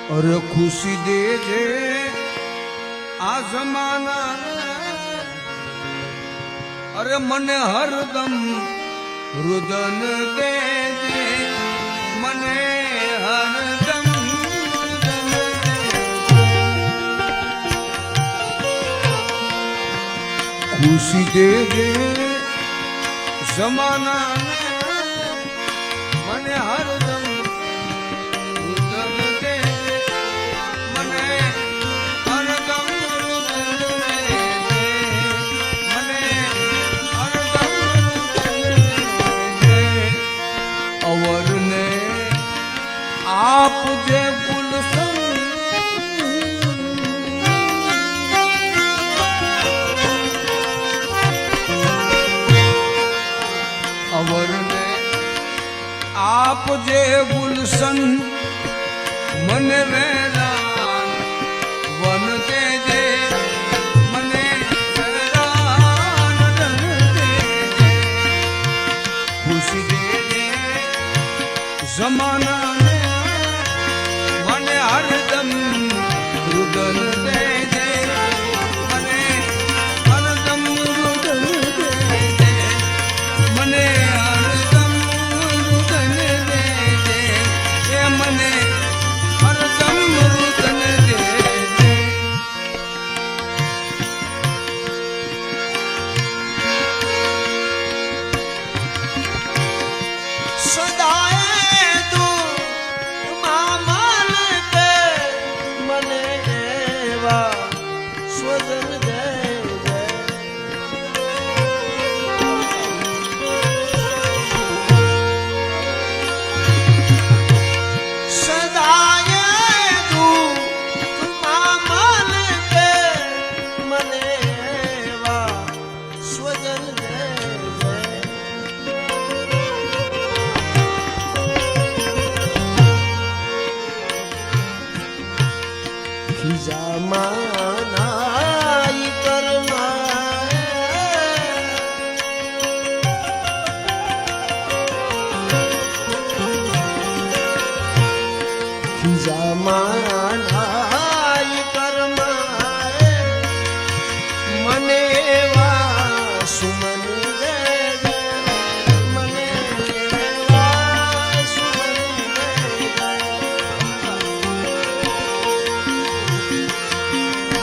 અરે ખુશી દેજે આ જમાના અરે મને હરદમ રુદન દેજે મને હરદમ રુદન ખુશી દેજે જમાના મને હરદમ आप जे गुलशन अवर ने आप जे गुलशन मन वेरान वन देजे मने वेरान रंग देजे खुशी देजे जमाना हरदम रुदन देजे मने हरदम रुदन देजे मने हरदम रुदन देजे ए मने हरदम रुदन देजे सदाए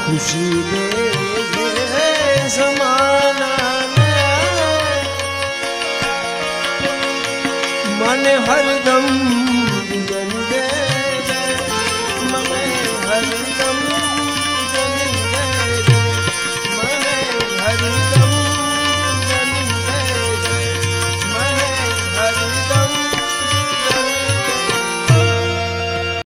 खुशी देजे जमाना मन हरदम